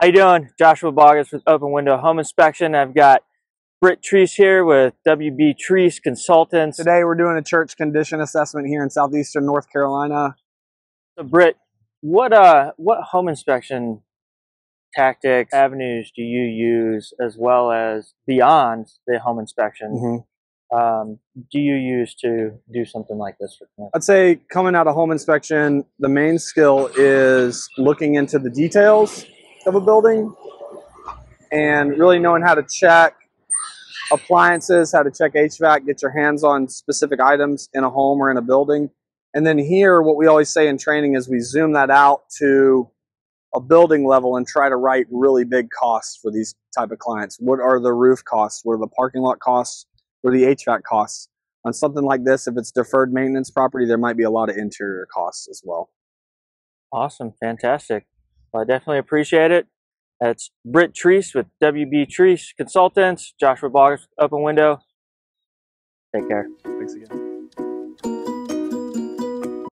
How you doing? Joshua Boggess with Open Window Home Inspection. I've got WBTreece here with WBTreece Consultants. Today we're doing a church condition assessment here in southeastern North Carolina. So Britt, what home inspection tactics, avenues do you use, as well as beyond the home inspection, do you use to do something like this for clients? I'd say coming out of home inspection, the main skill is looking into the details of a building and really knowing how to check appliances, how to check HVAC, get your hands on specific items in a home or in a building. And then here, what we always say in training is we zoom that out to a building level and try to write really big costs for these type of clients. What are the roof costs? What are the parking lot costs? What are the HVAC costs? On something like this, if it's deferred maintenance property, there might be a lot of interior costs as well. Awesome. Fantastic. Well, I definitely appreciate it. That's WBTreece with WBTreece Consultants. Joshua Boggess with Open Window. Take care. Thanks again.